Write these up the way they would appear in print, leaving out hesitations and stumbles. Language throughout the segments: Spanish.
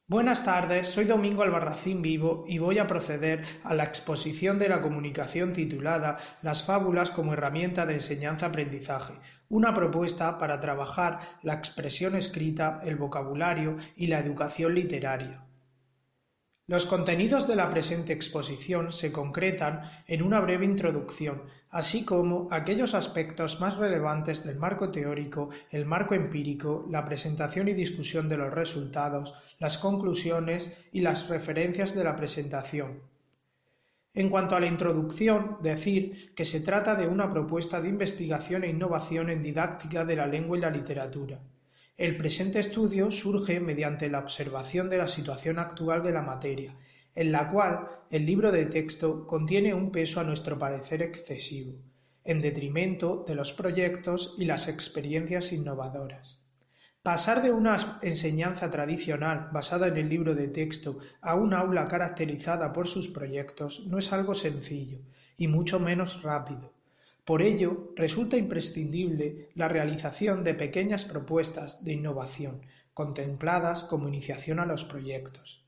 Buenas tardes, soy Domingo Albarracín Vivo y voy a proceder a la exposición de la comunicación titulada Las fábulas como herramienta de enseñanza-aprendizaje, una propuesta para trabajar la expresión escrita, el vocabulario y la educación literaria. Los contenidos de la presente exposición se concretan en una breve introducción, así como aquellos aspectos más relevantes del marco teórico, el marco empírico, la presentación y discusión de los resultados, las conclusiones y las referencias de la presentación. En cuanto a la introducción, decir que se trata de una propuesta de investigación e innovación en didáctica de la lengua y la literatura. El presente estudio surge mediante la observación de la situación actual de la materia, en la cual el libro de texto contiene un peso a nuestro parecer excesivo, en detrimento de los proyectos y las experiencias innovadoras. Pasar de una enseñanza tradicional basada en el libro de texto a un aula caracterizada por sus proyectos no es algo sencillo, y mucho menos rápido. Por ello, resulta imprescindible la realización de pequeñas propuestas de innovación, contempladas como iniciación a los proyectos.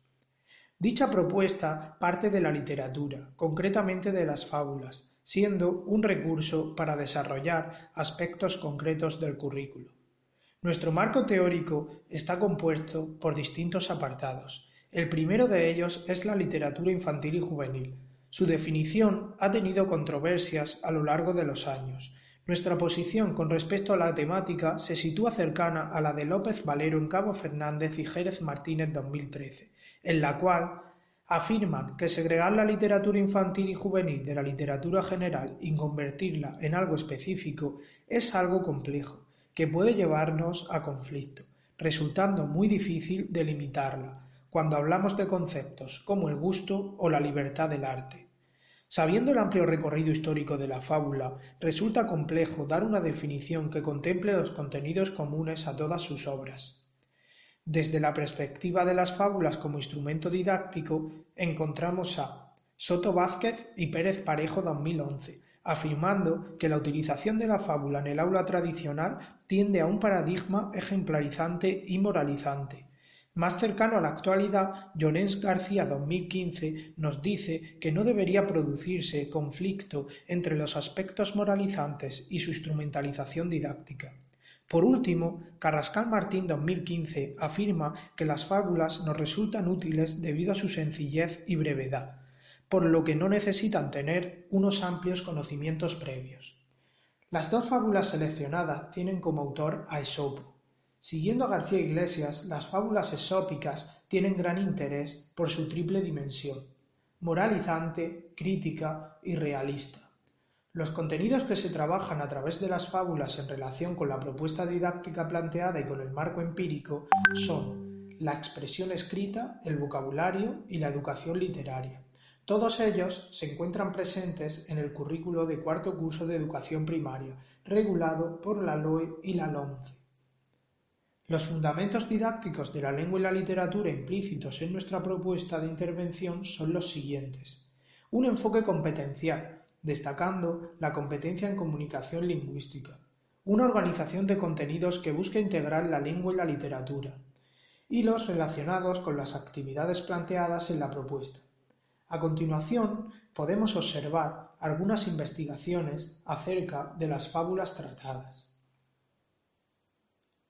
Dicha propuesta parte de la literatura, concretamente de las fábulas, siendo un recurso para desarrollar aspectos concretos del currículo. Nuestro marco teórico está compuesto por distintos apartados. El primero de ellos es la literatura infantil y juvenil. Su definición ha tenido controversias a lo largo de los años. Nuestra posición con respecto a la temática se sitúa cercana a la de López Valero en Cabo Fernández y Jérez Martínez 2013, en la cual afirman que segregar la literatura infantil y juvenil de la literatura general y convertirla en algo específico es algo complejo, que puede llevarnos a conflicto, resultando muy difícil delimitarla cuando hablamos de conceptos como el gusto o la libertad del arte. Sabiendo el amplio recorrido histórico de la fábula, resulta complejo dar una definición que contemple los contenidos comunes a todas sus obras. Desde la perspectiva de las fábulas como instrumento didáctico, encontramos a Soto Vázquez y Pérez Parejo 2011, afirmando que la utilización de la fábula en el aula tradicional tiende a un paradigma ejemplarizante y moralizante. Más cercano a la actualidad, Llorens García 2015 nos dice que no debería producirse conflicto entre los aspectos moralizantes y su instrumentalización didáctica. Por último, Carrascal Martín 2015 afirma que las fábulas nos resultan útiles debido a su sencillez y brevedad, por lo que no necesitan tener unos amplios conocimientos previos. Las dos fábulas seleccionadas tienen como autor a Esopo. Siguiendo a García Iglesias, las fábulas esópicas tienen gran interés por su triple dimensión: moralizante, crítica y realista. Los contenidos que se trabajan a través de las fábulas en relación con la propuesta didáctica planteada y con el marco empírico son la expresión escrita, el vocabulario y la educación literaria. Todos ellos se encuentran presentes en el currículo de cuarto curso de educación primaria, regulado por la LOE y la LOMCE. Los fundamentos didácticos de la lengua y la literatura implícitos en nuestra propuesta de intervención son los siguientes. Un enfoque competencial, destacando la competencia en comunicación lingüística. Una organización de contenidos que busca integrar la lengua y la literatura. Y los relacionados con las actividades planteadas en la propuesta. A continuación, podemos observar algunas investigaciones acerca de las fábulas tratadas.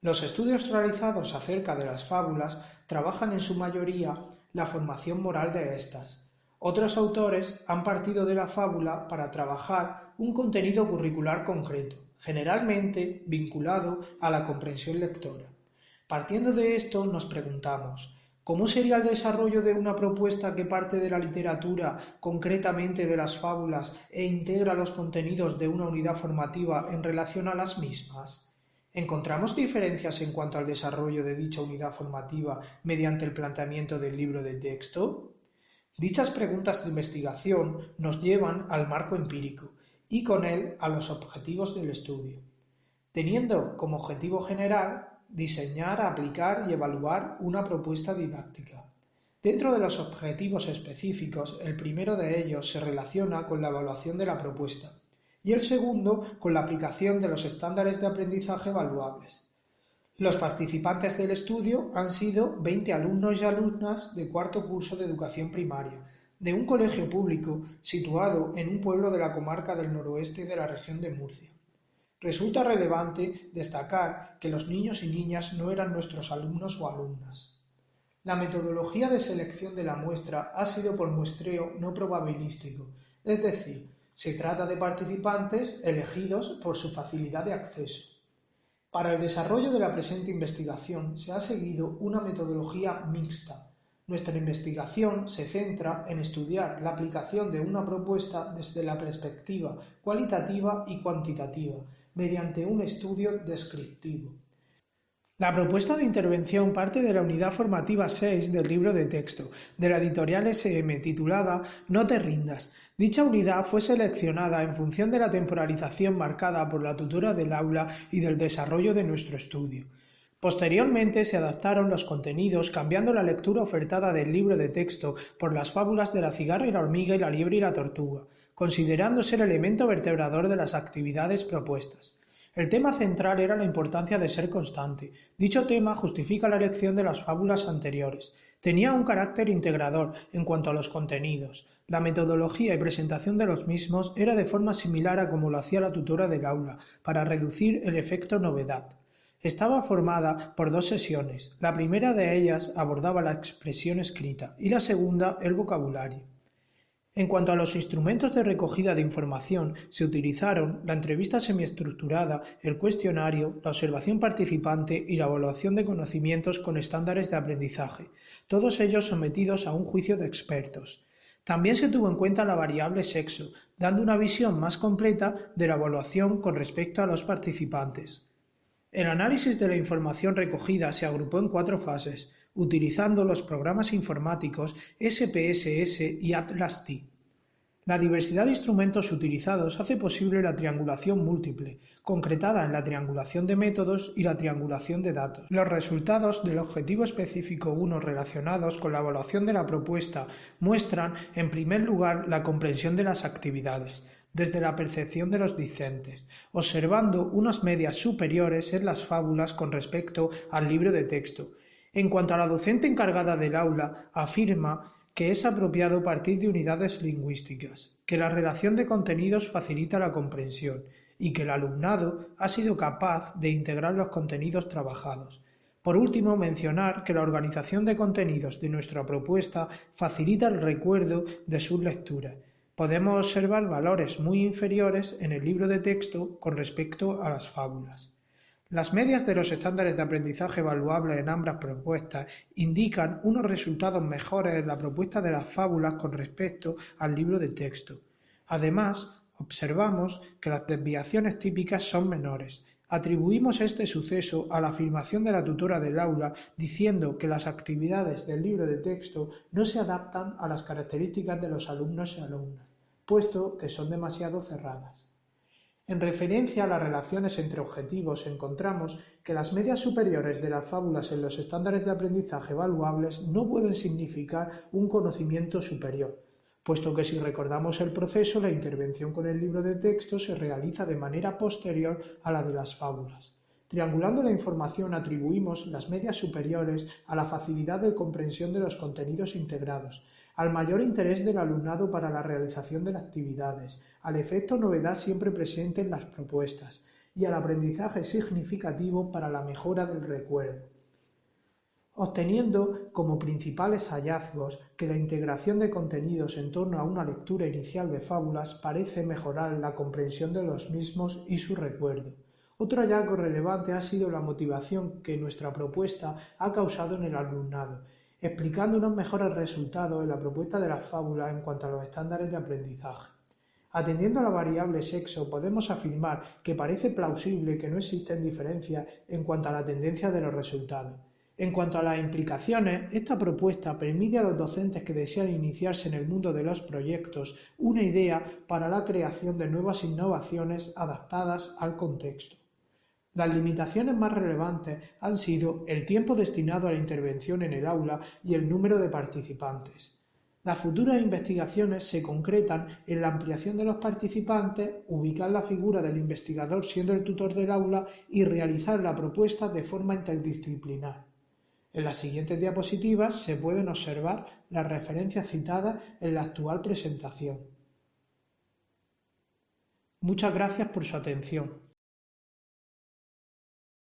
Los estudios realizados acerca de las fábulas trabajan en su mayoría la formación moral de estas. Otros autores han partido de la fábula para trabajar un contenido curricular concreto, generalmente vinculado a la comprensión lectora. Partiendo de esto, nos preguntamos: ¿cómo sería el desarrollo de una propuesta que parte de la literatura, concretamente de las fábulas, e integra los contenidos de una unidad formativa en relación a las mismas? ¿Encontramos diferencias en cuanto al desarrollo de dicha unidad formativa mediante el planteamiento del libro de texto? Dichas preguntas de investigación nos llevan al marco empírico y con él a los objetivos del estudio, teniendo como objetivo general diseñar, aplicar y evaluar una propuesta didáctica. Dentro de los objetivos específicos, el primero de ellos se relaciona con la evaluación de la propuesta y el segundo con la aplicación de los estándares de aprendizaje evaluables. Los participantes del estudio han sido 20 alumnos y alumnas de cuarto curso de educación primaria, de un colegio público situado en un pueblo de la comarca del noroeste de la región de Murcia. Resulta relevante destacar que los niños y niñas no eran nuestros alumnos o alumnas. La metodología de selección de la muestra ha sido por muestreo no probabilístico, es decir, se trata de participantes elegidos por su facilidad de acceso. Para el desarrollo de la presente investigación se ha seguido una metodología mixta. Nuestra investigación se centra en estudiar la aplicación de una propuesta desde la perspectiva cualitativa y cuantitativa, mediante un estudio descriptivo. La propuesta de intervención parte de la unidad formativa 6 del libro de texto, de la editorial SM, titulada No te rindas. Dicha unidad fue seleccionada en función de la temporalización marcada por la tutora del aula y del desarrollo de nuestro estudio. Posteriormente se adaptaron los contenidos cambiando la lectura ofertada del libro de texto por las fábulas de la cigarra y la hormiga y la liebre y la tortuga, considerándose el elemento vertebrador de las actividades propuestas. El tema central era la importancia de ser constante. Dicho tema justifica la elección de las fábulas anteriores. Tenía un carácter integrador en cuanto a los contenidos. La metodología y presentación de los mismos era de forma similar a como lo hacía la tutora del aula, para reducir el efecto novedad. Estaba formada por 2 sesiones. La primera de ellas abordaba la expresión escrita y la segunda el vocabulario. En cuanto a los instrumentos de recogida de información, se utilizaron la entrevista semiestructurada, el cuestionario, la observación participante y la evaluación de conocimientos con estándares de aprendizaje, todos ellos sometidos a un juicio de expertos. También se tuvo en cuenta la variable sexo, dando una visión más completa de la evaluación con respecto a los participantes. El análisis de la información recogida se agrupó en 4 fases, utilizando los programas informáticos SPSS y Atlas-T. La diversidad de instrumentos utilizados hace posible la triangulación múltiple, concretada en la triangulación de métodos y la triangulación de datos. Los resultados del objetivo específico 1 relacionados con la evaluación de la propuesta muestran, en primer lugar, la comprensión de las actividades, desde la percepción de los discentes, observando unas medias superiores en las fábulas con respecto al libro de texto. En cuanto a la docente encargada del aula, afirma que es apropiado partir de unidades lingüísticas, que la relación de contenidos facilita la comprensión y que el alumnado ha sido capaz de integrar los contenidos trabajados. Por último, mencionar que la organización de contenidos de nuestra propuesta facilita el recuerdo de sus lecturas. Podemos observar valores muy inferiores en el libro de texto con respecto a las fábulas. Las medias de los estándares de aprendizaje evaluables en ambas propuestas indican unos resultados mejores en la propuesta de las fábulas con respecto al libro de texto. Además, observamos que las desviaciones típicas son menores. Atribuimos este suceso a la afirmación de la tutora del aula diciendo que las actividades del libro de texto no se adaptan a las características de los alumnos y alumnas, puesto que son demasiado cerradas. En referencia a las relaciones entre objetivos, encontramos que las medias superiores de las fábulas en los estándares de aprendizaje evaluables no pueden significar un conocimiento superior, puesto que si recordamos el proceso, la intervención con el libro de texto se realiza de manera posterior a la de las fábulas. Triangulando la información atribuimos las medias superiores a la facilidad de comprensión de los contenidos integrados, al mayor interés del alumnado para la realización de las actividades, al efecto novedad siempre presente en las propuestas y al aprendizaje significativo para la mejora del recuerdo, obteniendo como principales hallazgos que la integración de contenidos en torno a una lectura inicial de fábulas parece mejorar la comprensión de los mismos y su recuerdo. Otro hallazgo relevante ha sido la motivación que nuestra propuesta ha causado en el alumnado, explicando unos mejores resultados en la propuesta de las fábulas en cuanto a los estándares de aprendizaje. Atendiendo a la variable sexo, podemos afirmar que parece plausible que no existen diferencias en cuanto a la tendencia de los resultados. En cuanto a las implicaciones, esta propuesta permite a los docentes que desean iniciarse en el mundo de los proyectos una idea para la creación de nuevas innovaciones adaptadas al contexto. Las limitaciones más relevantes han sido el tiempo destinado a la intervención en el aula y el número de participantes. Las futuras investigaciones se concretan en la ampliación de los participantes, ubicar la figura del investigador siendo el tutor del aula y realizar la propuesta de forma interdisciplinar. En las siguientes diapositivas se pueden observar las referencias citadas en la actual presentación. Muchas gracias por su atención.